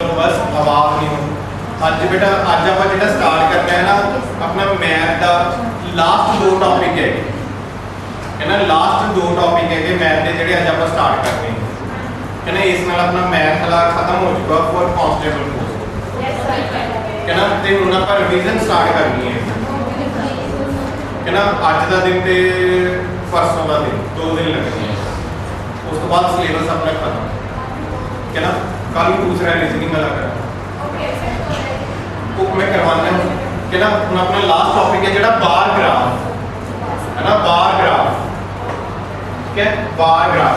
बस आवाज नहीं हो। अज बेटा अज आप जो स्टार्ट करना है ना अपना मैथ का लास्ट दो टॉपिक है ना, लास्ट दो टॉपिक है मैथ के जोड़े अज आप स्टार्ट करने है ना। इस नाल अपना मैथ वाला खत्म हो चुका फॉर कांस्टेबल कोर्स है ना। तो हुण आप रिवीजन स्टार्ट करनी है ना। अज का दिन तो परसों का दिन 2 दिन लगने हैं, उस तो बाद सिलेबस अपना खत्म है ना। कल दूसरा रीजनिंग वाला करना वो मैं करवाना है ना। हम अपना लास्ट टॉपिक है जो बार ग्राफ है ना, बार ग्राफ ठीक है, बार ग्राफ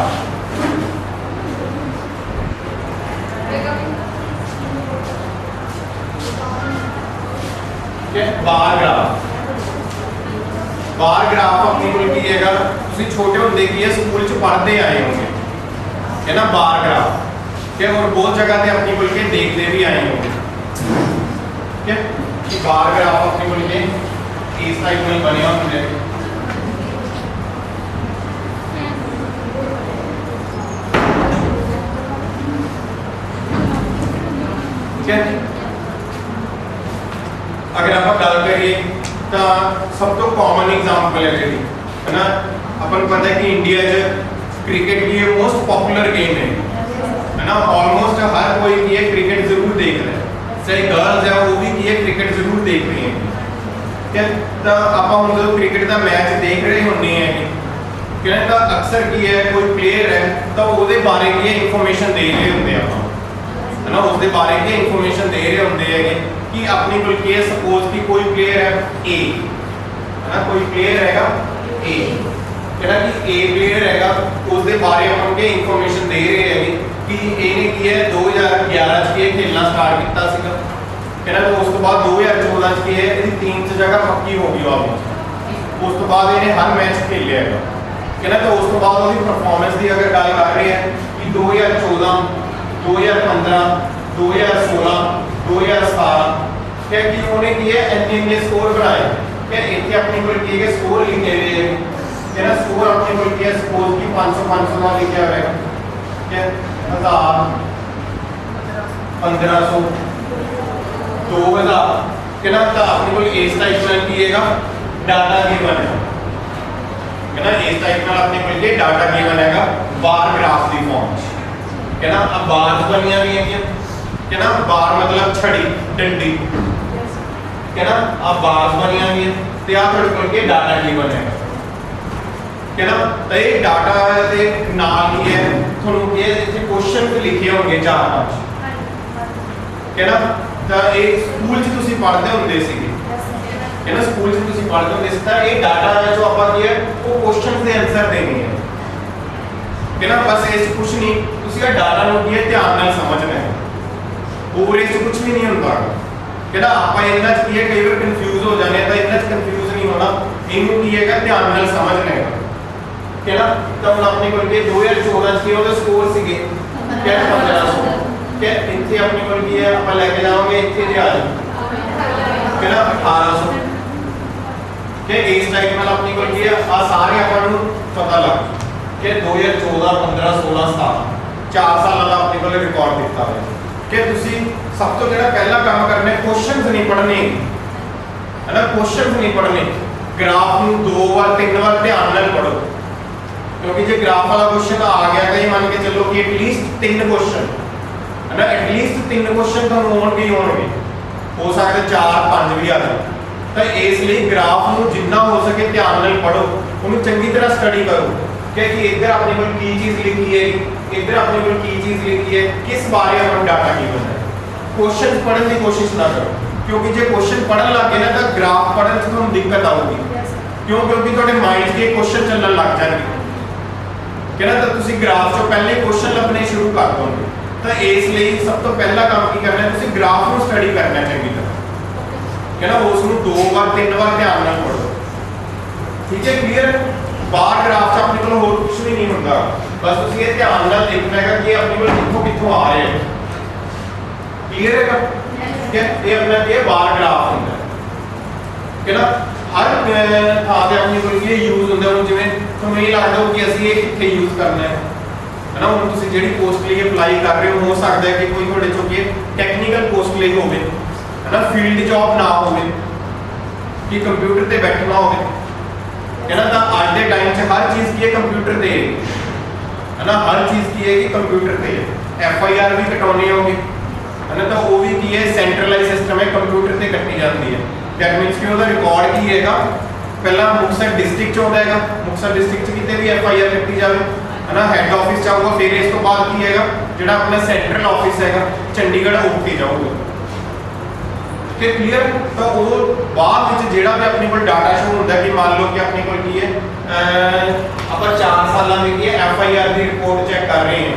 ठीक है। बार ग्राफ बार ग्राफ अपनी को की है छोटे होंगे की है स्कूल च पढ़ते आए होंगे है ना। बार ग्राफ और बहुत जगह पे अपनी बोल के देखते भी आए होंगे ठीक है कि बार ग्राफ अपनी बोल के इस टाइप में बने होंगे ठीक है। अगर आप गल करिए तो सब तो कॉमन एग्जांपल है ना। अपन पता है कि इंडिया क्रिकेट की मोस्ट पॉपुलर गेम है ना। ऑलमोस्ट हर कोई की है क्रिकेट जरूर देख रहा है, चाहे गर्ल्स है वो भी की है क्रिकेट जरूर देख रही है ठीक है। तो आप हम जो क्रिकेट का मैच देख रहे होंगे हैं कि तो अक्सर की है कोई प्लेयर है तो उसके बारे की इंफॉर्मेशन दे रहे होंगे आप है ना। उसके बारे की इंफॉर्मेशन दे रहे होंगे है कि अपनी कोई केस सपोज कि कोई प्लेयर है ए है ना, कोई प्लेयर हैगा ए है ना कि ए प्लेयर हैगा उसके बारे में हमके इंफॉर्मेशन दे रहे हैं कि इन्हें की है 2011 च खेलना स्टार्ट किया सीगा है ना। तो उस तो बाद 2014 च की है इसकी 3 जगह पक्की हो गई ऑलमोस्ट। उस तो बाद इन्हें हर मैच खेलिया है ना। तो उस तो बाद उसकी परफॉर्मेंस की अगर गल कर रहे हैं कि 2014 2015 2016 2017 क्या कि उन्होंने की है इतने स्कोर बनाए क्या इतने अपनी को की है स्कोर लिखे हुए है ना। स्कोर अपनी को की है सपोज कि 500 500 का लिखा हुआ है क्या 1000 1500 2000 के ना। तो अपनी को इस टाइप में कीएगा डाटा गिवन है ना। इस टाइप में अपने को ये डाटा गिवन है बार ग्राफ की फॉर्म है ना। अब बार बनिया भी है ना। बार मतलब छड़ी डंडी है ना। अब बार बनिया भी है तो आप थोड़े को डाटा गिवन है ना। तो ये डाटा के नाल ही है थोड़ा ये इतने क्वेश्चन लिखे होंगे 4-5 है ना। तो ये स्कूल च तुसी पढ़ते होंगे सीगे है ना। स्कूल च तुसी पढ़ते होंगे तो ये डाटा है जो आप की है वो क्वेश्चन के आंसर देने है ना। बस इस कुछ नहीं तुसी डाटा नु की है ध्यान नाल समझना है और इस कुछ भी नहीं होता है ना। आप इन्ना च की है कई बार कंफ्यूज हो जाने तो इन्ना च कंफ्यूज नहीं होना, इनु की है ध्यान नाल समझना है ना। तो हम अपने को 2014 की ਉਹਦੇ ਸਕੋਰ ਸੀਗੇ क्या 1500 क्या ਇੱਥੇ अपनी को की है ਆਪਾਂ ਲੈ ਕੇ ਜਾਵਾਂਗੇ ਇੱਥੇ ਦੇ ਆ है ना 1800 क्या इस टाइप में अपनी को की है आ सारे अपन ਨੂੰ पता लग कि 2014 15 16 17 4 साल का अपने को रिकॉर्ड दिता है कि ਤੁਸੀਂ सब तो ਜਿਹੜਾ पहला काम करना क्वेश्चंस नहीं पढ़ने है ना। क्वेश्चंस नहीं पढ़ने ग्राफ ਨੂੰ 2 बार 3 बार ध्यान ਨਾਲ पढ़ो क्योंकि जो ग्राफ वाला क्वेश्चन आ गया तो ये मान के चलो कि एटलीस्ट 3 क्वेश्चन है ना। एटलीस्ट 3 क्वेश्चन तो होंगे ही होंगे, हो सकते 4-5 भी आ जाए। तो इसलिए ग्राफ को जितना हो सके ध्यान नाल पढ़ो, उन्हें चंगी तरह स्टडी करो कि इधर अपने को की चीज़ लिखी है इधर अपने को की चीज़ लिखी है किस बारे अपन डाटा गिवन है। क्वेश्चन पढ़ने की कोशिश ना करो क्योंकि जो क्वेश्चन पढ़न लग गए ना तो ग्राफ पढ़ने से तुहानू दिक्कत आऊगी क्यों क्योंकि थोड़े माइंड के क्वेश्चन चलने लग जाएंगे कि ना। तो तुसी ग्राफ जो पहले क्वेश्चन लभने शुरू कर दोगे तो इसलिए सब तो पहला काम की करना है तुसी ग्राफ को स्टडी करना चंगी तरह कि ना। उसको 2 बार 3 बार ध्यान नाल पढ़ो ठीक है। क्लियर बार ग्राफ से अपने को और कुछ भी नहीं होता, बस तुसी ये ध्यान नाल देखना है कि अपने को कित्थों कित्थों आ रहे हैं। क्लियर है क्या ये अपना ये बार ग्राफ होता है कि ना। हर थां ते अपनी को ये यूज होंदा है जिवें तुम्हें ये लगदा हो कि असं ये कित्थे यूज करना है है ना ਹੁਣ ਤੁਸੀਂ ਜਿਹੜੀ ਪੋਸਟ ਲਈ ਅਪਲਾਈ ਕਰ ਰਹੇ ਹੋ ਸਕਦਾ ਹੈ ਕਿ ਕੋਈ ਤੁਹਾਡੇ ਚੋਂ ਕਿ ਟੈਕਨੀਕਲ ਪੋਸਟ ਲਈ ਹੋਵੇ है ना ਫੀਲਡ ਜੌਬ ਨਾ ਹੋਵੇ ਕਿ ਕੰਪਿਊਟਰ ਤੇ ਬੈਠਣਾ ਹੋਵੇ है ना ਤਾਂ ਅੱਜ ਦੇ ਟਾਈਮ 'ਚ ਹਰ ਚੀਜ਼ ਕੀ ਹੈ ਕੰਪਿਊਟਰ ਤੇ है ना हर चीज की है कि कंप्यूटर पे है FIR भी कटाने होगी है ना तो वो भी की है सेंट्रलाइज सिस्टम है कंप्यूटर ते कट्टी जाती है दैट मींस कि ਉਹਦਾ ਰਿਕਾर्ड ਕੀ ਹੈਗਾ ਪਹਿਲਾਂ ਮੁਕਤਸਰ ਡਿਸਟ੍ਰਿਕਟ ਚ ਹੁੰਦਾ ਹੈਗਾ ਮੁਕਤਸਰ ਡਿਸਟ੍ਰਿਕਟ ਚ ਕਿਤੇ ਵੀ FIR ਕੱਟੀ ਜਾਵੇ है ना ਹੈਡ ਆਫਿਸ ਚਾਹੂਗਾ ਫਿਰ ਇਸ ਤੋਂ ਬਾਅਦ ਕੀ ਹੈਗਾ ਜਿਹੜਾ ਆਪਣਾ ਸੈਂਟਰਲ ਆਫਿਸ ਹੈਗਾ ਚੰਡੀਗੜ੍ਹ ਉੱਤੇ ਜਾਊਗਾ ਕਿ ਕਲੀਅਰ ਤਾਂ ਉਹ ਬਾਅਦ ਵਿੱਚ ਜਿਹੜਾ ਵੀ ਆਪਣੇ ਕੋਲ ਡਾਟਾ ਸ਼ੋ ਹੁੰਦਾ ਕਿ ਮੰਨ ਲਓ ਕਿ ਆਪਣੇ ਕੋਲ ਕੀ ਹੈ ਆਪਾਂ 4 ਸਾਲਾਂ ਦੀ ਕੀ ਹੈ FIR ਦੀ ਰਿਪੋਰਟ ਚੈੱਕ ਕਰ ਰਹੇ ਹਾਂ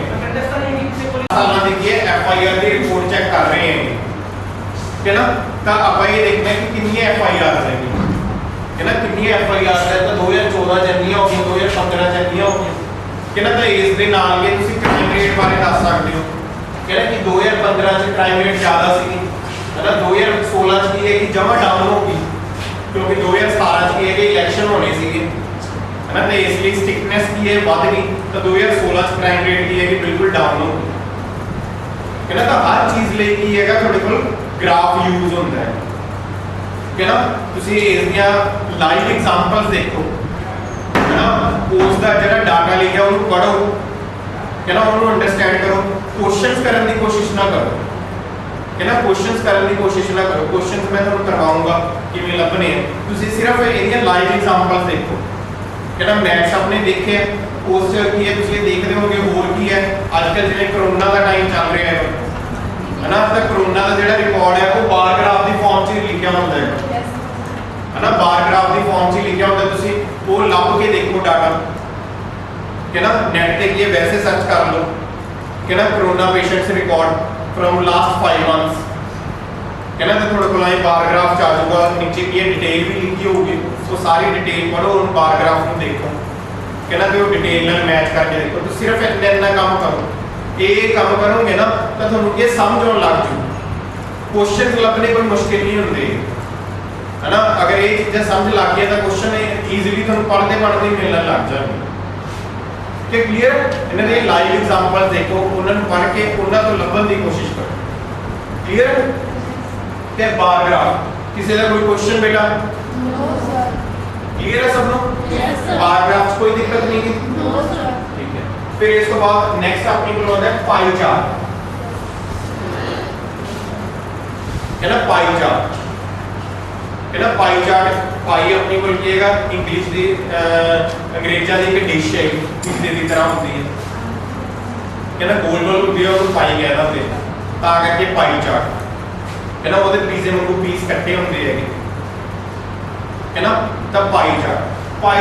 ਸਾਲਾਂ ਦੀ ਕੀ ਹੈ FIR ਦੀ ਰਿਪੋਰਟ ਚੈੱਕ ਕਰ ਰਹੇ ਹਾਂ है ना ਤਾਂ ਆਪਾਂ ਇਹ ਦੇਖਣਾ ਕਿ ਕਿੰਨੀਆਂ FIR ਹੈਗੀਆਂ है ना ਕਿੰਨੀਆਂ FIR ਹੈ ਤਾਂ 2014 ਚ ਇੰਨੀਆਂ ਹੋ ਗਈਆਂ 2015 ਚ ਇੰਨੀਆਂ ਹੋ ਗਈਆਂ ਕਿ ਨਾ ਤਾਂ ਇਸ ਦੇ ਨਾਲ ਕੇ ਤੁਸੀਂ ਕ੍ਰਾਈਮ ਰੇਟ ਬਾਰੇ ਦੱਸ ਸਕਦੇ ਹੋ ਕਹਿੰਦਾ ਕਿ 2015 ਚ ਕ੍ਰਾਈਮ ਰੇਟ ਜ਼ਿਆਦਾ ਸੀ है ना 2016 ਚ ਕੀ ਹੈ ਕਿ ਜਮਾ ਡਾਊਨ ਹੋ ਗਈ ਕਿਉਂਕਿ 2017 ਚ ਕੀ ਹੈ ਕਿ ਇਲੈਕਸ਼ਨ ਹੋਣੇ ਸੀਗੇ है ना तो इसलिए स्टिकनेस की है बढ़ गई तो 2016 ਚ ਕ੍ਰਾਈਮ ਰੇਟ ਕੀ ਹੈ ਕਿ ਬਿਲਕੁਲ ਡਾਊਨ ਹੋ ਗਈ है ना तो हर चीज ਲਈ ਕੀ ਹੈਗਾ ਤੁਹਾਡੇ ਕੋਲ ਗ੍ਰਾਫ ਯੂਜ਼ ਹੁੰਦਾ ਹੈ है ना ਤੁਸੀਂ ਇਸ ਦੀਆਂ ਲਾਈਵ ਐਗਜ਼ਾਮਪਲਸ ਦੇਖੋ है ना ਉਸ ਦਾ ਜਿਹੜਾ ਡਾਟਾ ਲਿਖਿਆ ਉਹਨੂੰ ਪੜੋ है ना ਉਹਨੂੰ ਅੰਡਰਸਟੈਂਡ ਕਰੋ ਕੁਐਸਚਨਸ ਕਰਨ ਦੀ ਕੋਸ਼ਿਸ਼ ਨਾ ਕਰੋ है ना क्वेश्चंस करने की कोशिश ना करो क्वेश्चंस मैं ਤੁਹਾਨੂੰ ਕਰਵਾਉਂਗਾ ਕਿਵੇਂ ਲੱਭਣੇ ਆ ਤੁਸੀਂ ਸਿਰਫ ਇਹਦੀਆਂ ਲਾਈਵ ਐਗਜ਼ਾਮਪਲਸ ਦੇਖੋ ਜਿਹੜਾ ਮੈਥਸ ਆਪਣੇ ਦੇਖਿਆ ਉਸ ਚ ਕੀ ਹੈ ਤੁਸੀਂ ਇਹ ਦੇਖਦੇ ਹੋਗੇ ਹੋਰ ਕੀ ਹੈ ਅੱਜਕੱਲ ਜਿਵੇਂ ਕਰੋਨਾ ਦਾ ਟਾਈਮ ਚੱਲ ਰਿਹਾ ਹੈ ਨਾ ਤਾਂ ਕਰੋਨਾ ਦਾ ਜਿਹੜਾ ਰਿਕਾਰਡ ਹੈ ਉਹ ਬਾਰ ਗ੍ਰਾਫ ਦੀ ਫਾਰਮ 'ਚ ਲਿਖਿਆ ਹੁੰਦਾ ਹੈ ਨਾ ਬਾਰ ਗ੍ਰਾਫ ਦੀ ਫਾਰਮ 'ਚ ਲਿਖਿਆ ਹੁੰਦਾ ਤੁਸੀਂ ਉਹ ਲੱਭ ਕੇ ਦੇਖੋ ਡਾਟਾ ਕਿ ਨਾ ਨੈਟ ਤੇ ਕੀ ਵੈਸੇ ਸਰਚ ਕਰ ਲਓ ਕਿ ਨਾ corona patients record from last 5 months कहना तो थोड़ा कोलाई बार ग्राफ आ जाऊगा नीचे की डिटेल भी लिखी होगी तो सारी डिटेल पढ़ो और बार ग्राफ को देखो कहना तो डिटेल नाल मैच करके देखो तो सिर्फ इतना काम करो ये काम करोगे ना तो ਤੁਹਾਨੂੰ ਇਹ ਸਮਝ ਆਉਣ ਲੱਗ ਜੂ क्वेश्चन ਲੱਭਣੇ ਕੋਈ ਮੁਸ਼ਕਿਲ ਨਹੀਂ ਹੁੰਦੇ है ना अगर ये चीजें समझ लग गई तो क्वेश्चन इजीली ਤੁਹਾਨੂੰ ਪੜ੍ਹਦੇ ਪੜ੍ਹਦੇ ਮਿਲਣ ਲੱਗ ਜਾਣਗੇ कि क्लियर ਇਹਨਾਂ ਦੇ ਲਾਈਵ ਐਗਜ਼ਾਮਪਲ ਦੇਖੋ ਉਹਨਾਂ ਨੂੰ ਪੜ੍ਹ ਕੇ ਉਹਨਾਂ ਤੋਂ ਲੱਭਣ ਦੀ ਕੋਸ਼ਿਸ਼ ਕਰੋ ਕਲੀਅਰ ਤੇ ਬਾਰ ਗ੍ਰਾਫ ਕਿਸੇ ਦਾ ਕੋਈ ਕੁਐਸਚਨ ਬੇਟਾ ਨੋ ਸਰ ਕਲੀਅਰ ਹੈ ਸਭ ਨੂੰ ਯੈਸ ਸਰ ਬਾਰ ਗ੍ਰਾਫ ਕੋਈ ਦਿੱਕਤ ਨਹੀਂ ਹੈ ਨੋ ਸਰ ਠੀਕ ਹੈ ਫਿਰ ਇਸ ਤੋਂ ਬਾਅਦ ਨੈਕਸਟ ਆਪਣੀ ਕੋਲ ਹੁੰਦਾ ਹੈ ਪਾਈ ਚਾਰਟ है ना पाई चार्ट है ना पाई चार्ट पाई अपनी कोल की हैगा इंग्लिश दी अंग्रेजा दी एक डिश है पिज़्ज़े दी तरह होती है ना गोल गोल होती है और पाई कहदा होंदे ਤਾਂ ਕਰਕੇ पाई चार्ट है ना ਉਹਦੇ पिज़्ज़े वांगू पीस ਕੱਟੇ ਹੁੰਦੇ ਹੈਗੇ है ना ਤਾਂ पाई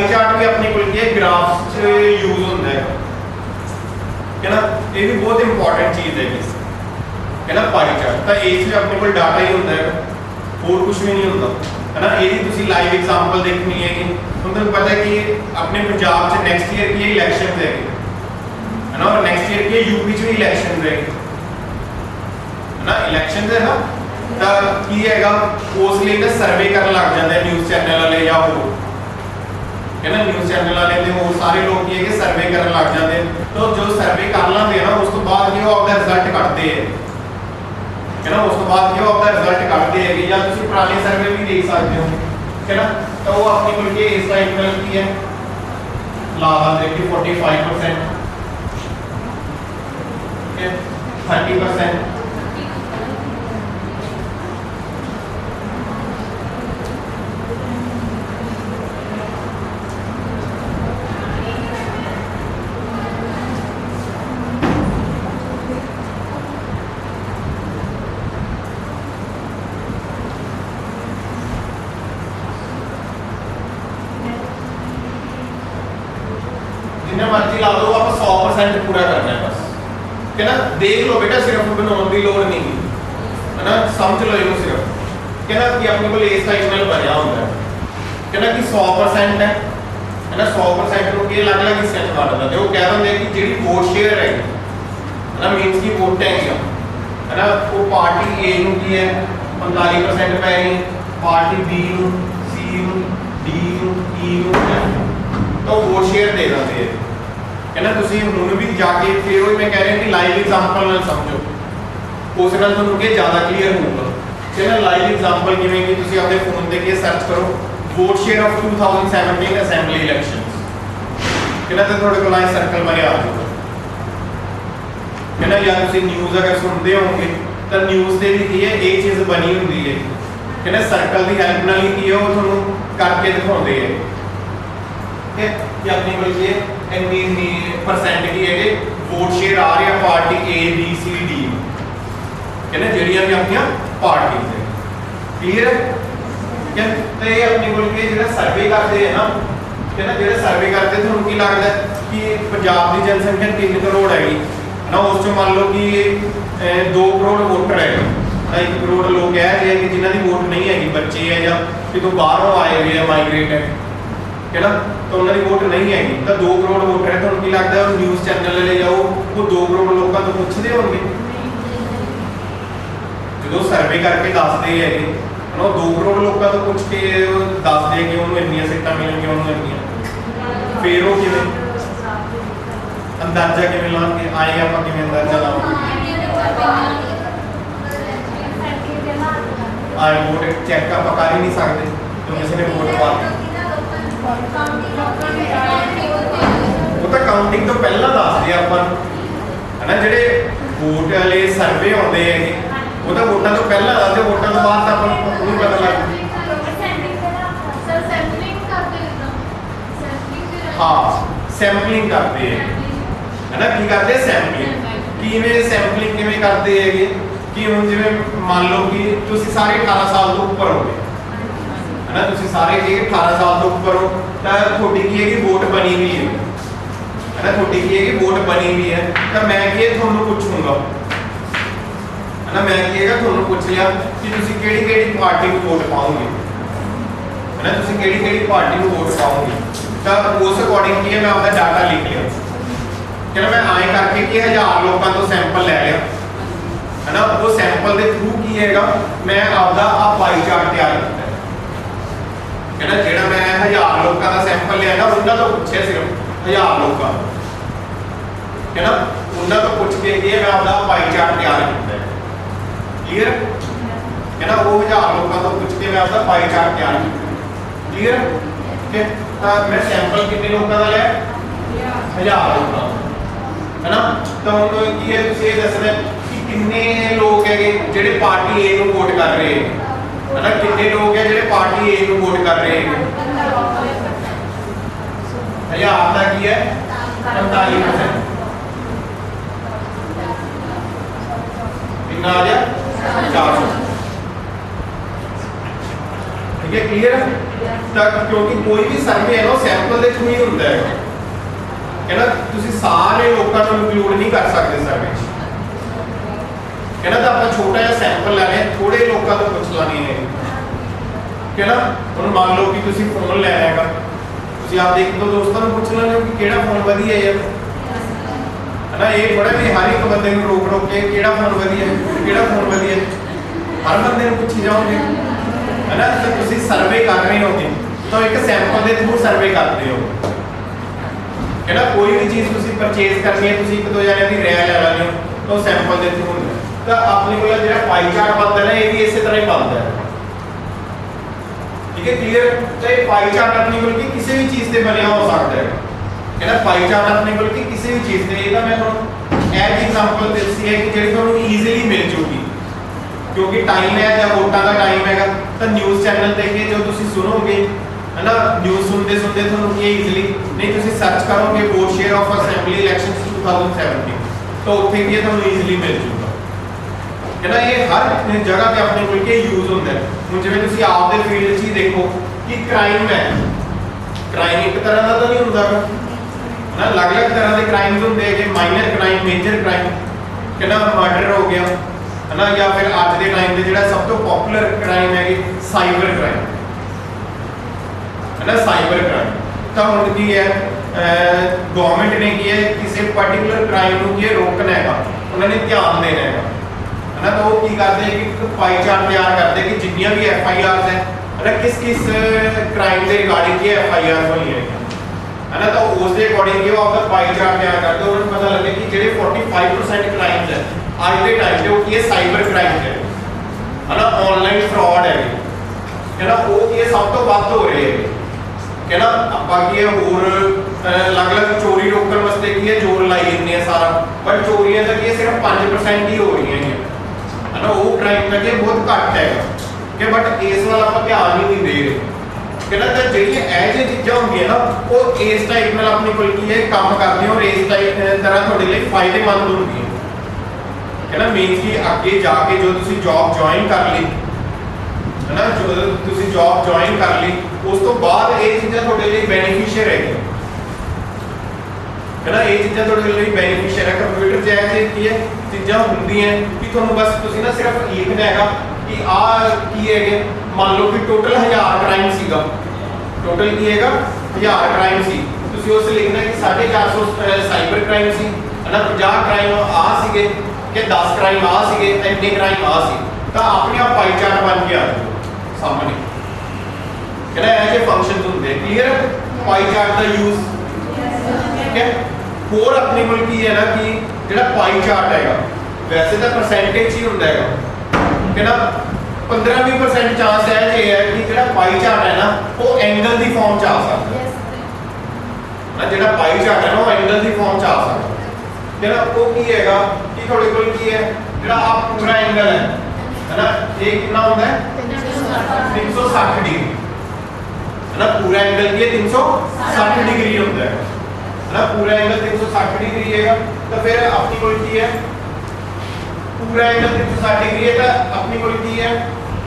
चार्ट भी अपनी कोल की है ग्राफ्स च यूज ਹੁੰਦਾ है ना ये भी बहुत इंपॉर्टेंट चीज है है ना पाई चार्ट ਤਾਂ ਇਸ ਵਿੱਚ ਆਪਣੇ ਕੋਲ ਡਾਟਾ ਹੀ ਹੁੰਦਾ ਹੈ ਹੋਰ ਕੁਝ ਵੀ ਨਹੀਂ ਹੁੰਦਾ है ना ਇਹਦੀ ਤੁਸੀਂ ਲਾਈਵ ਐਗਜ਼ਾਮਪਲ ਦੇਖਣੀ ਹੈ ਕਿ ਤੁਹਾਨੂੰ ਪਤਾ ਹੈ ਕਿ ਆਪਣੇ ਪੰਜਾਬ 'ਚ ਨੈਕਸਟ ਈਅਰ ਕੀ ਇਲੈਕਸ਼ਨ ਹੈਗੇ है ना और नेक्स्ट ईयर की यूपी च भी इलेक्शन रहेगी है ना इलेक्शन है ना ਤਾਂ ਕੀ ਹੈਗਾ ਉਸ ਲਈ ਨਾ ਸਰਵੇ ਕਰਨ ਲੱਗ ਜਾਂਦੇ ਨਿਊਜ਼ ਚੈਨਲ ਵਾਲੇ ਜਾਂ ਹੋਰ है ना न्यूज़ चैनल वाले थे वो सारे लोग ये कि सर्वे करने लग जाते हैं तो जो सर्वे कर लेंगे ना उस तो बाद ये आपका रिजल्ट कटते हैं है ना उस तो बाद ये आपका रिजल्ट कटते हैं या तुम पुराने सर्वे भी देख सकते हो है ना तो वो अपनी कुल के इस टाइप की है लाभ देखिए 45% 30% मर्जी ला दो आप 100% पूरा करना है बस है ना देख लो बेटा सिर्फ बनाने की लोड़ नहीं है ना समझ लो इनको सिर्फ है ना कि अपने को इस टाइप में बनया होता है ना कि 100% है ना 100% को के अलग-अलग हिस्से में बांट देते हैं वो कह रहे हैं कि जेडी वोट शेयर है ना मींस की वोट है ना वो पार्टी ए नु की है 45% पै रही पार्टी बी नु सी नु डी नु ई नु तो वोट शेयर दे देते हैं कहना तुसी हुण भी जाके फिर वही मैं कह रहा कि लाइव एग्जांपल नाल समझो उस नाल तुहानूं कि ज़्यादा क्लीयर होगा। कहना लाइव एग्जांपल जिवें कि तुसी अपने फोन ते के सर्च करो वोट शेयर ऑफ 2017 असेंबली इलैक्शंस, कहना तो थोड़े कोल सर्कल बने आ जाऊगा। कहना या तुसी न्यूज़ अगर सुनते होंगे तो न्यूज़ से भी की है ये चीज़ बनी होंगी है। कहना सर्कल की हेल्प नाल ही की है वो तुहानूं करके दिखाते हैं कि अपनी कोल ये इन्नी परसेंट की है कि वोट शेयर आ रहा party A B C D, कहना जिहड़ियां भी अपनी पार्टी है। क्लीयर है? तो ये अपनी कोल के जिहड़ा सर्वे करते हैं ना, कहना जिहड़ा सर्वे करते तुहानूं की लगदा कि पंजाब की जनसंख्या 3 करोड़ हैगी ना, उस च मान लो कि 2 करोड़ वोटर है, 1 करोड़ लोग कह रहे हैं कि जिन्हों की वोट नहीं हैगी, बच्चे है या कितों बाहरों आए हुए हैं, माइग्रेट है ना, तो उन्होंने वोट नहीं हैगी, तो 2 करोड़ वोटर है। तो उनकी लगता है न्यूज़ चैनल ले जाओ वो 2 करोड़ लोगों तो पूछते होंगे जो सर्वे करके दसते हैं ना, 2 करोड़ लोगों तो पूछ के दसते हैं कि उन्होंने इन्नियां सीटां मिलणगियां, उन्होंने इन्नियां, फिर वो किवें अंदाजा किवें लाउणगे, आए आपां किवें अंदाजा लावांगे, आए वोट चेक आप कर ही नहीं सकते तो किसी ने वोट पा वो तो काउंटिंग तो पहला दसदे अपन है ना, जिहड़े वोट वाले सर्वे आउंदे है वो तो वोटां तो पहला दसदे, वोटां तो बाद तो अपन नहीं पता लगदा। हाँ सैंपलिंग करते हैं है ना, की करते हैं सैंपलिंग, किवें सैंपलिंग किवें करते हैं कि हुण जिवें मान लो कि तुसीं सारे 18 साल तो उपर हो गए है ना, तुसीं सारे 18 साल तो उपर हो तो थोड़ी की है कि वोट बनी हुई है ना, थोड़ी की है कि वोट बनी हुई है, तो मैं कि तुहानूं पुछूंगा है ना, मैं की है तुहानूं पुछ लिया कि तुसीं किहड़ी पार्टी को वोट पाओगे है ना, तुसीं किहड़ी पार्टी को वोट पाओगे, तो उस अकॉर्डिंग की है मैं अपना डाटा लिख लिया। कहना मैं आए करके कि 1000 लोगों तो सैंपल ले लिया है ना, वो सैंपल के थ्रू की है मैं आपदा आ पाई चार्ट तैयार किया है ना, जेड़ा मैं 1000 लोगों का सैंपल लिया ना उन्होंने तो पूछे सिर्फ 1000 लोगों है ना, उन्होंने तो पूछ के कि मैं आपदा पाई चार्ट तैयार किया है। क्लियर है ना, वो 1000 लोगों तो पूछ के मैं आपदा पाई चार्ट तैयार किया। क्लियर है? तो मैं सैंपल कितने लोगों का लिया 1000 लोगों है ना, तो हम की है तुसीं दसना कितने लोग है जेडे पार्टी ए को वोट कर रहे हैं है ना, कितने लोग है जेडे पार्टी ए को वोट कर रहे हैं, 1000 का की है 45%, कितना आ गया 400। ठीक है, क्लियर तक, क्योंकि कोई भी सर्वे है ना सैंपल के थ्रू ही होता है ना, तुसीं सारे लोगों को इंक्लूड नहीं कर सकते सर्वे कहना, तो आप छोटा जिहा सैंपल ले लें, थोड़े लोगों तो पुछ लाने है कहना, हुण मान लो कि तुसीं फोन लैना है, तुसीं आप एक दो दोस्तों को पुछ लें कि किहड़ा फोन वधिया है ना, ये थोड़ा भी हर एक बंदे को रोक रोक के किहड़ा फोन वधिया है, किहड़ा फोन वधिया है, हर बंदे को पूछी जाओगे है ना, तो तुसीं सर्वे कर रहे होगे तो एक सैंपल के थ्रू सर्वे करते हो है ना, कोई भी चीज़ तुसीं परचेज करनी है, तुसीं 1-2 जणिਆਂ ਦੀ राय ले लेंगे तो सैंपल के थ्रू होंदा, तो अपने को जो पाई चार्ट बनता है ना ये भी इस तरह ही बनता है। ठीक है, क्लियर? तो ये पाई चार्ट अपने को किसी भी चीज़ से बनया हो सकता है ना, पाई चार्ट अपने को किसी भी चीज़ से, ये मैं थोड़ा एज एग्जांपल दसी है कि जी थोड़ा ईजिली मिल जूगी क्योंकि टाइम है या वोटा का टाइम है, तो न्यूज़ चैनल देखे जो तुम सुनोगे है ना, न्यूज़ सुनते सुनते थोड़ा ये ईजिली नहीं तुम सर्च करोगे vote share of assembly election 2017 तो उत्थे भी थोड़ा ईजिली मिल जूगा है ना। ये हर जगह पे अपने को के यूज होता है। हुण जिवें तुसीं आप दे फील्ड 'च ही देखो कि क्राइम है, क्राइम एक तरह का तो नहीं होंदा ना, अलग-अलग तरह के क्राइम्स होंदे हैं कि माइनर क्राइम, मेजर क्राइम कि ना मर्डर हो गया है ना, या फिर अज के टाइम पे जिहड़ा सब तो पॉपुलर क्राइम है कि साइबर क्राइम है ना, साइबर क्राइम। तो हुण की है गवर्नमेंट ने की है किसी पर्टिकुलर क्राइम को की रोकना है, उन्होंने ध्यान देना है ना, तो वो की करते हैं कि पाई चार्ट तैयार करते हैं कि जितनियां भी FIR है ना किस किस क्राइम के रिगार्डिंग की FIR हुई है है ना। तो उसके अकॉर्डिंग वो आपका पाई चार्ट तैयार करते हो, पता लगे कि जेडे 45% क्राइम्स है आज के टाइम पे वो की साइबर क्राइम है ना, ऑनलाइन फ्रॉड है ना, वो की सब तो वध हो रहे है ना। बाकी होर अलग-अलग चोरी रोकने वास्ते की है जोर लाई इतने सारा, बट चोरियां तक ये सिर्फ 5% ही हो रही हैं है ना, वो क्राइम तक ये बहुत घट है कि बट इस वाल आप ध्यान ही नहीं दे रहे कि ना। तो जी ऐसी चीज़ां होंगी ना वो इस टाइप में अपने को काम करते हो और इस टाइप तरह थोड़े लिए फायदेमंद होंगी है ना। मीनस कि अगे जाके जो तुसी जॉब ज्वाइन कर ली है ना, जो तुसी जॉब ज्वाइन कर ली उस तो बाद ये चीज़ां थोड़े लिए बेनिफिशियल है ना, ये चीज़ां थोड़े लिए बेनिफिशियल है। कंप्यूटर च ऐसी की है चीज़ां होंदियां कि तुहानूं बस तुसी ना सिर्फ लिखना है कि आ की है, मान लो कि टोटल 1000 क्राइम सीगा, टोटल की है 1000 क्राइम सी, तुसी उस लिखना कि 450 साइबर क्राइम सी है ना, 50 क्राइम आ सीगे कि 10 क्राइम आ सीगे, इतने क्राइम आ सी, तो अपने आप पाई चार्ट बन के आ जाए सामने है ना। ऐसे फंक्शन होंगे क्लियर है पाई चार्ट का यूज ठीक है। होर अपने को की है ना कि जेड़ा पाई चार्ट है वैसे तो परसेंटेज ही होंदा है ना, 15-20% चांस है कि जेड़ा पाई चार्ट है ना वो एंगल की फॉर्म च आ सकता है ना, जेड़ा पाई चार्ट है ना वो एंगल की फॉर्म च आ सकता है जेड़ा वो की हैगा कि थोड़े कोल की है जेड़ा आप पूरा एंगल है ना, ये कितना होता है 360 डिग्री है ना, पूरा एंगल की 360 डिग्री होता है ना, पूरा एंगल 360 डिग्री है। तो फिर अपनी कोई की है पूरा एंगल 360 डिग्री है, तो अपनी कोई की है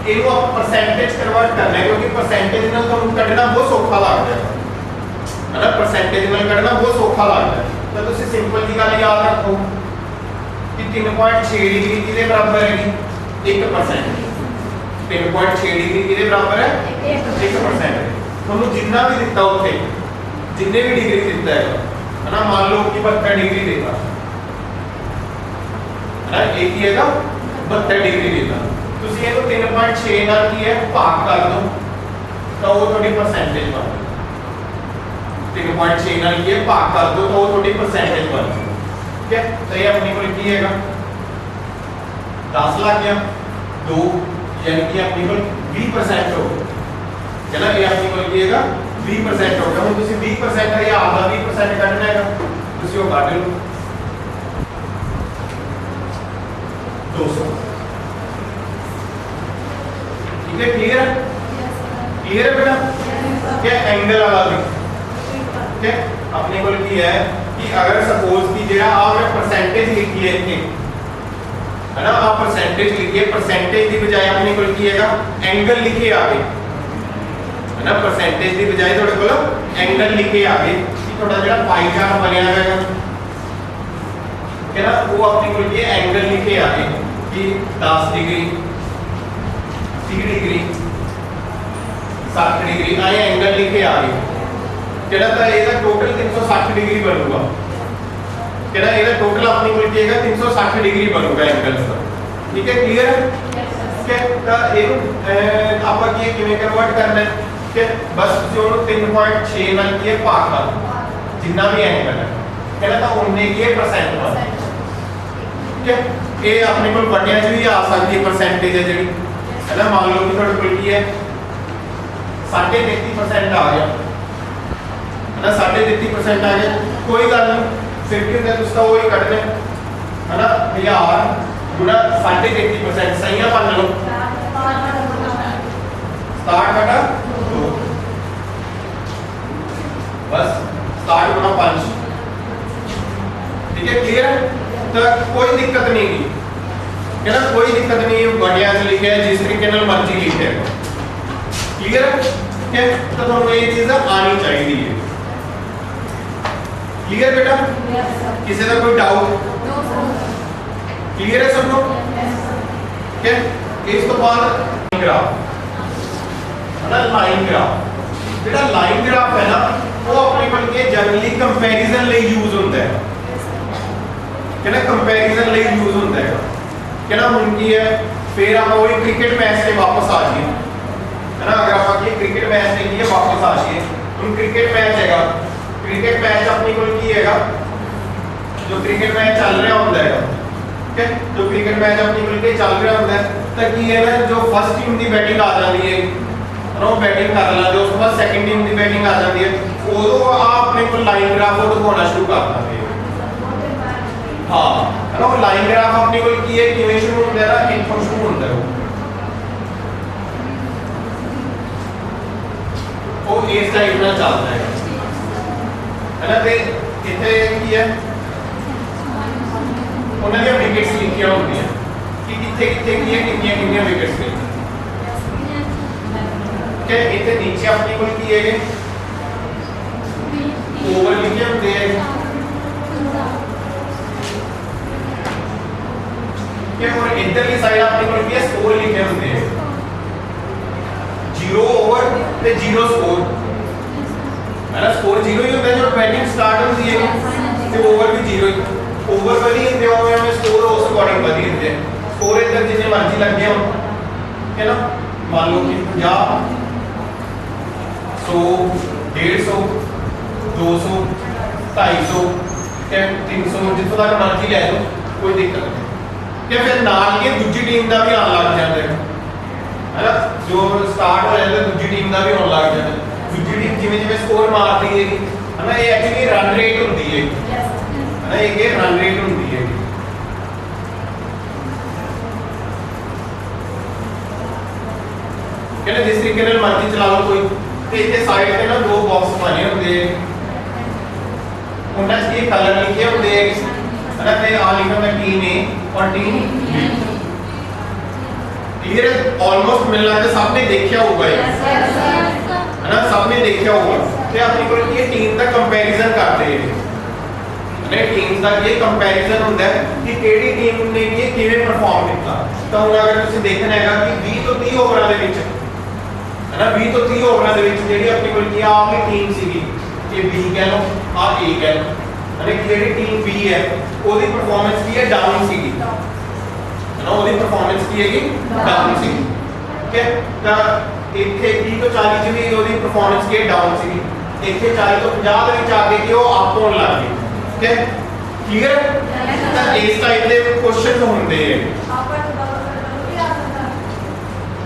इनको आप परसेंटेज कन्वर्ट करना है, क्योंकि परसेंटेज नाल तो कढना बहुत सौखा लगता है ना, परसेंटेज नाल कढना बहुत सौखा लगता है। तो तुम सिंपल जी गल याद रखो कि 3.6 डिग्री किहदे बराबर है 1%, 3.6 डिग्री किहदे बराबर है 1%। ਤੁਹਾਨੂੰ जिन्ना भी दिता उत्थे जिन्ने भी डिग्री दिता है ना, मान लो कि 72 डिग्री देता है ना, एक ही हैगा 72 डिग्री देता, तुसी ਇਹਨੂੰ 3.6 ਨਾਲ ਕੀ ਹੈ ਭਾਗ ਕਰ ਦੋ ਤਾਂ ਉਹ ਤੁਹਾਡੀ ਪਰਸੈਂਟੇਜ ਬਣ ਜਾਊ। 3.6 ਨਾਲ ਕੀ ਹੈ ਭਾਗ ਕਰ ਦੋ ਤਾਂ ਉਹ ਤੁਹਾਡੀ ਪਰਸੈਂਟੇਜ ਬਣ ਜਾਊ ਠੀਕ ਹੈ। ਤਾਂ ਇਹ ਆਪਣੀ ਕੋਲ ਕੀ ਹੈਗਾ 10 ਲੱਗ ਗਿਆ 2 यानी कि अपनी कोल 20% हो गया ना, ये अपनी कोल की हैगा 20% हो गया। ਹੁਣ ਤੁਸੀਂ 20% ਹੈ ਜਾਂ ਆਪਦਾ 20% ਕੱਢਣਾ ਹੈਗਾ ਤੁਸੀਂ ਉਹ ਕੱਢ ਲਓ 200 ठीक है। क्लियर है क्लियर है बेटा क्या एंगल वाला भी ठीक है। अपने को की है कि अगर सपोज कि जेड़ा आपने परसेंटेज लिखी है इतनी है ना, आप परसेंटेज लिखिए, परसेंटेज की बजाय अपने को की हैगा एंगल लिखे आगे है ना, परसेंटेज की बजाय थोड़े को एंगल लिखे आगे कि थोड़ा जेड़ा पाई चार्ट बनया है ना, वो अपने को की एंगल लिखे आगे कि 10 डिग्री 30 डिग्री 60 डिग्री आए एंगल लिखे आ गए जेड़ा तो ਇਹਦਾ टोटल 360 डिग्री बनूगा जेड़ा ਇਹਦਾ टोटल अपनी को लिखिएगा 360 डिग्री बनूगा एंगल का ठीक है। क्लियर है ठीक है। तो ਇਹਨੂੰ ਆਪਾਂ ਕੀ ਕਿਵੇਂ ਕਨਵਰਟ ਕਰਨਾ ਹੈ ਕਿ ਬਸ ਤੁਸੀਂ ਉਹਨੂੰ 3.6 ਨਾਲ ਕੀ ਹੈ ਭਾਗ ਕਰ ਜਿੰਨਾ ਵੀ एंगल है ਕਹਿੰਦਾ ਤਾਂ ਉਹਨੇ ਕੀ ਹੈ % ਬਣ ठीक है। ਇਹ ਆਪਣੇ ਕੋਲ ਵੱਡਿਆਂ 'ਚ ਵੀ ਆ ਸਕਦੀ ਹੈ परसेंटेज ਹੈ ਜਿਹੜੀ है ना, मान लो कि थोड़े कोल की है 33% आ गया है ना, 33% आ गया कोई गल नहीं, फिर भी मैं उसका वही कटने है ना 1000 गुना 33% सही है मान लो 60 कटा 2 बस 60 गुना 5 ठीक है। क्लियर है। तो कोई दिक्कत नहीं है ना, कोई दिक्कत नहीं है, बढ़िया से लिखे है जिस तरीके नाल मर्जी लिखे है क्लियर है ठीक है। तो तुहानू ये चीज आनी चाहिए क्लियर बेटा किसी का कोई डाउट क्लियर है सब लोग ठीक है। इस तो बाद ग्राफ है ना, लाइन ग्राफ बेटा लाइन ग्राफ है ना वो अपने को के जनरली कंपैरिजन लिए यूज होता है ना, कंपैरिजन लिए यूज होता है कहना हुन की है। फिर आप वही क्रिकेट मैच से वापस आ जाइए है ना, अगर आप क्रिकेट मैच से की है वापस आ जाइए, हुन क्रिकेट मैच हैगा क्रिकेट मैच अपने को की हैगा, जो क्रिकेट मैच चल रहा होता है, ठीक है, जो क्रिकेट मैच अपने को चल रहा होता है तो की है ना, जो फर्स्ट टीम की बैटिंग आ जाती है वो बैटिंग कर ला, जो उसके बाद सेकंड टीम की बैटिंग आ जाती है, उदो अपने को लाइन ग्राफ दिखाना शुरू कर देंगे। हाँ है ना, लाइन ग्राफ अपने को की है किवें शुरू होता है ना, इथों शुरू होता है वो इस टाइप में चलता है ना। ते इथे की है उन्होंने विकेट्स लिखिया होती हैं कि कितने कितने की है, कितनी कितनी विकेट्स गई, क्या इतने नीचे अपनी को की है ओवर लिखे होते हैं, क्या और इधर की साइड अपनी को की है स्कोर लिखे होते हैं, 0 ओवर ते 0 स्कोर है ना। स्कोर 0 ही होता है जो बैटिंग स्टार्ट होती है, ते ओवर भी 0 ही, ओवर वाली हिंदे होवे हमें स्कोर उस अकॉर्डिंग वाली हिंदे, स्कोर इधर जितने मर्जी लग गए हो, है ना, मान लो कि 50 100 150 200 250 क्या 300 जितना तक मर्जी ले लो, कोई दिक्कत नहीं। क्या फिर नाल के दूसरी टीम का भी आन लग जाता है ना, जो स्टार्ट हो जाता है दूसरी टीम का भी आन लग जाता है, दूसरी टीम जिवें जिवें स्कोर मारती है ना, ये एक्चुअली रन रेट होती है ना, ये रन रेट होती है। कहने जिस तरीके नाल मर्जी चला लो कोई, ते इथे साइड पे ना 2 बॉक्स बने होंगे, उन्हां च ये कलर लिखे होंगे है ना, ते आ लिखा है टीम ए और टीम बी। क्लियर, ऑलमोस्ट मिलना है, सबने देखा होगा ये है ना, सबने देखा होगा। ते अपनी को ये टीम का कंपैरिजन करते हैं ने, टीम्स का ये कंपैरिजन होता है कि केड़ी टीम ने ये किवें परफॉर्म किया। तो हुण अगर तुसीं देखना हैगा कि 20 तो 30 ओवरां दे विच है ना, 20 तो 30 ओवरां दे विच जेहड़ी अपनी कोल की आ टीम सीगी, ये बी कह लो आ ए कह लो, है कि जेहड़ी टीम बी है ओदी परफॉर्मेंस की है डाउन सीगी है ना, ओदी परफॉर्मेंस की हैगी डाउन सीगी, ठीक है। तो इथे 20 तो 40 च भी ओदी परफॉर्मेंस की डाउन सीगी, इथे 40 तो 50 दे विच आके कि ओ अप होण लग गई, ठीक है। क्लियर, तो इस टाइप के क्वेश्चन होंगे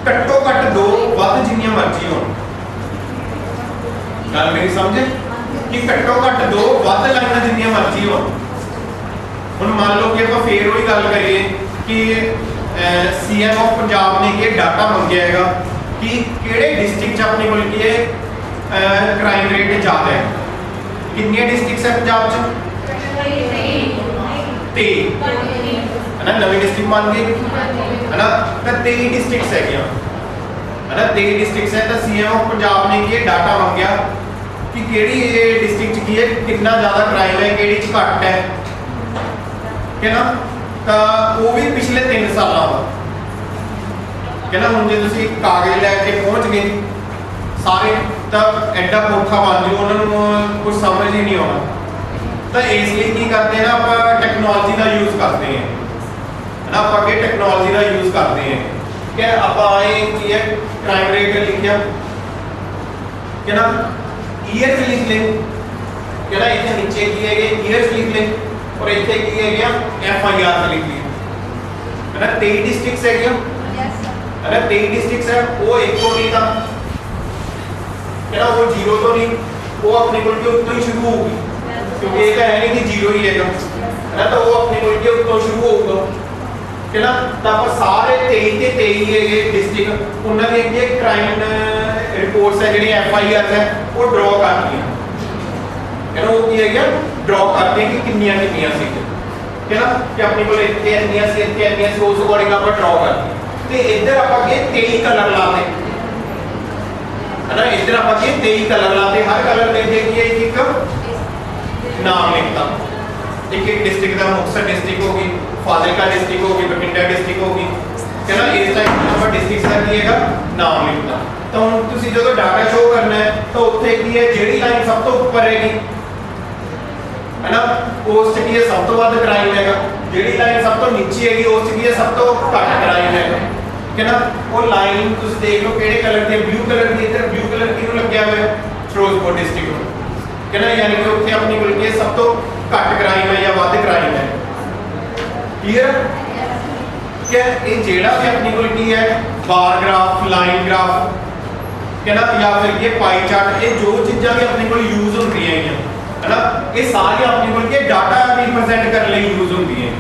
घट्टो घट 2 वध जिन्नियां मर्जी हो, गल मेरी समझे कि घट्टो घट 2 वध लाइनां जिन्नियां मर्जी हो। हुण मान लो कि ਆਪਾਂ ਫੇਰ ਉਹੀ ਗੱਲ करिए कि सीएम ऑफ पंजाब ने ये डाटा मंगया हैगा कि किहड़े डिस्ट्रिक्ट च अपने कोल की है क्राइम रेट ज़्यादा है, कितनी डिस्ट्रिक्ट्स है पंजाब च 23 है ना, नवी डिस्ट्रिक्ट मान गए है ना, तो 23 डिस्ट्रिक्ट्स है क्या है ना, 23 डिस्ट्रिक्ट्स है। तो सीएम ऑफ पंजाब ने ये डाटा मंगया कि केड़ी डिस्ट्रिक्ट की है कितना ज़्यादा क्राइम है, केड़ी च घट है, है ना। तो वो भी पिछले 3 सालों का है ना। हुण जे तुसीं कागज लैके पहुँच गए सारे, तो एडा कोठा बन जाओ, उन्होंने कुछ समझ ही नहीं आना। तो इसलिए की करते हैं ना, आप टेक्नोलॉजी का यूज़ करते हैं है ना, आप टेक्नोलॉजी का यूज़ करते हैं, क्या आप आए की है क्राइम रेट लिखिया है ना, ईयर्स लिख लें है ना, इतने नीचे की है ईयर्स लिख लें, और इतने की है क्या FIR लिख लिया है ना। 23 डिस्ट्रिक्ट्स है क्या है ना, 23 डिस्ट्रिक्ट्स है, वो एक तो नहीं था है ना, वो 0 तो नहीं, वो अपने को उत्तों ही शुरू होगी, क्योंकि ये है नहीं कि 0 ही है ना, तो वो अपने को उत्तों शुरू होगा है ना। तो आप सारे 23 के 23 है डिस्ट्रिक्ट उन्होंने ये क्राइम रिपोर्ट्स है जी FIR है वो ड्रॉ कर दी है ना, वो की है क्या ड्रॉ करते हैं कि कितनियां कितनियां सी है ना, कि अपने को इतने इतनियां सी इतने इतनियां सी उस अकॉर्डिंग आप ड्रॉ कर दी। तो इधर आप ये 23 कलर लाते है ना, इधर आप ये 23 कलर लाते, हर कलर दे देखिए एक नाम लिखता, एक एक डिस्ट्रिक्ट का मुक्तसर डिस्ट्रिक्ट होगी, फाजिलका डिस्ट्रिक्ट होगी, बठिंडा डिस्ट्रिक्ट होगी है ना, इस टाइप का डिस्ट्रिक्ट का कीएगा नाम लिखता। तो हम तुसी जो डाटा शो करना है तो उत्थे की है जेडी लाइन सब तो ऊपर रहेगी है ना, उस की है सब तो ਵੱਧ क्राइम हैगा, जेडी लाइन सब तो नीचे हैगी उस की है सब तो घट क्राइम है ना। वो लाइन तुसी देख लो केड़े कलर दी, ब्लू कलर दी, इधर ब्लू कलर किनु लग्या हुआ है फिरोजपुर डिस्ट्रिक्ट में कहना यानी कि उत्थे अपनी कोल की सब तो घट क्राइम है या वध क्राइम है क्लियर क्या ये जेड़ा भी अपनी कोल की है बार ग्राफ लाइन ग्राफ कहना या फिर ये पाई चार्ट ये जो चीज़ां भी अपने कोल यूज होंदी है ना ये सारी अपने कोल के डाटा रिप्रेजेंट करने लिए यूज होंदी है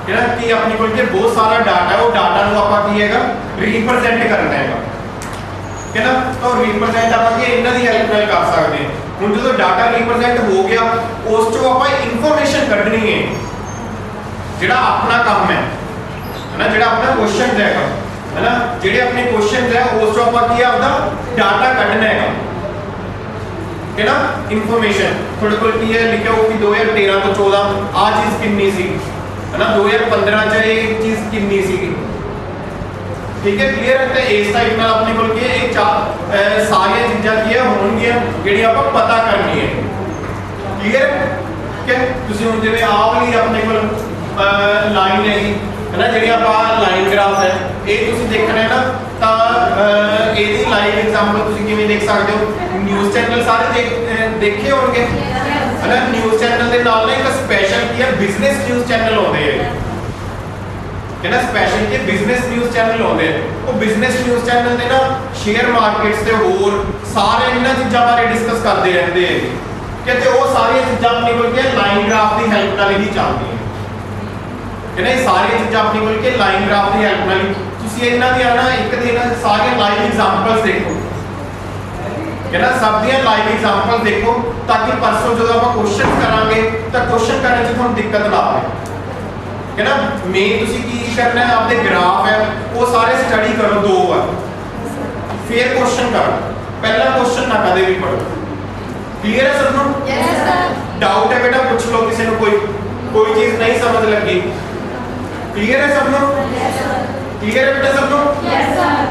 कहना कि अपने कोल के बहुत सारा डाटा है वो डाटा नु आपां की हैगा रिप्रेजेंट करना हैगा कहना तो रिप्रेजेंट आपां की इन्हां दी हेल्प नाल कर सकते हैं हुण जो डाटा रिप्रेजेंट हो गया उस चों आपां इंफॉर्मेशन कढनी है जेड़ा अपना काम है ना जेड़ा अपना क्वेश्चन है ना जेड़े अपने क्वेश्चन है उस चों आपां की आपदा डाटा कढना है ना इंफॉर्मेशन थोड़े को की है लिखा हो कि 2013 तो 14 आ चीज कितनी सी है ना 2015 च ये चीज कितनी सी ठीक है क्लियर है तो इस टाइप नाल अपने को की एक सारी चीज़ां की होणगियां जेड़ी आपां पता करनी है क्लियर है तुसीं हुण जिवें आ वाली अपने को लाइन है ना जेड़ी आपां लाइन ग्राफ है ये तुसीं देखना है ना तो ਇਹਦੀ ਲਾਈਵ एग्जांपल ਤੁਸੀਂ ਕਿਵੇਂ ਦੇਖ ਸਕਦੇ ਹੋ ਨਿਊਜ਼ ਚੈਨਲ ਸਾਰੇ ਦੇਖੇ ਹੋਣਗੇ ਹੈ ਨਾ ਨਿਊਜ਼ ਚੈਨਲ ਦੇ ਨਾਲ ਨਾ ਇੱਕ ਸਪੈਸ਼ਲ ਕੀ ਹੈ ਬਿਜ਼ਨਸ ਨਿਊਜ਼ ਚੈਨਲ ਆਉਂਦੇ ਹੈ ਨਾ ਸਪੈਸ਼ਲ ਕੀ ਬਿਜ਼ਨਸ ਨਿਊਜ਼ ਚੈਨਲ ਆਉਂਦੇ ਉਹ ਬਿਜ਼ਨਸ ਨਿਊਜ਼ ਚੈਨਲ ਦੇ ਨਾ ਸ਼ੇਅਰ ਮਾਰਕੀਟਸ ਤੇ ਹੋਰ ਸਾਰੇ ਇਹਨਾਂ ਚੀਜ਼ਾਂ ਬਾਰੇ ਡਿਸਕਸ ਕਰਦੇ ਰਹਿੰਦੇ ਹੈ ਕਿ ਉਹ ਸਾਰੀਆਂ ਚੀਜ਼ਾਂ ਆਪਣੀ ਕੋਲ ਕੀ ਲਾਈਨ ਗ੍ਰਾਫ ਦੀ ਹੈਲਪ ਨਾਲ ਹੀ ਚੱਲਦੀਆਂ है ना ये सारी चीज़ अपनी बोल के लाइन ग्राफ की हेल्प नाल तुसी इन्हां दी ना एक दिन सारे लाइव एग्जांपल्स देखो है ना सब दी लाइव एग्जांपल देखो ताकि परसों जो आप क्वेश्चन करांगे तो क्वेश्चन करने च तुहानू दिक्कत ना आवे है ना मेन तुसी की करना है आपके ग्राफ है वो सारे स्टडी करो 2 बार फिर क्वेश्चन करो पहला क्वेश्चन ना कदे भी पढ़ो क्लियर है सबनू यस सर डाउट है बेटा पूछ लो किसी ने कोई चीज नहीं समझ लगी क्लियर है सब लोग? Yes sir. क्लियर है बेटा सब लोग? Yes sir.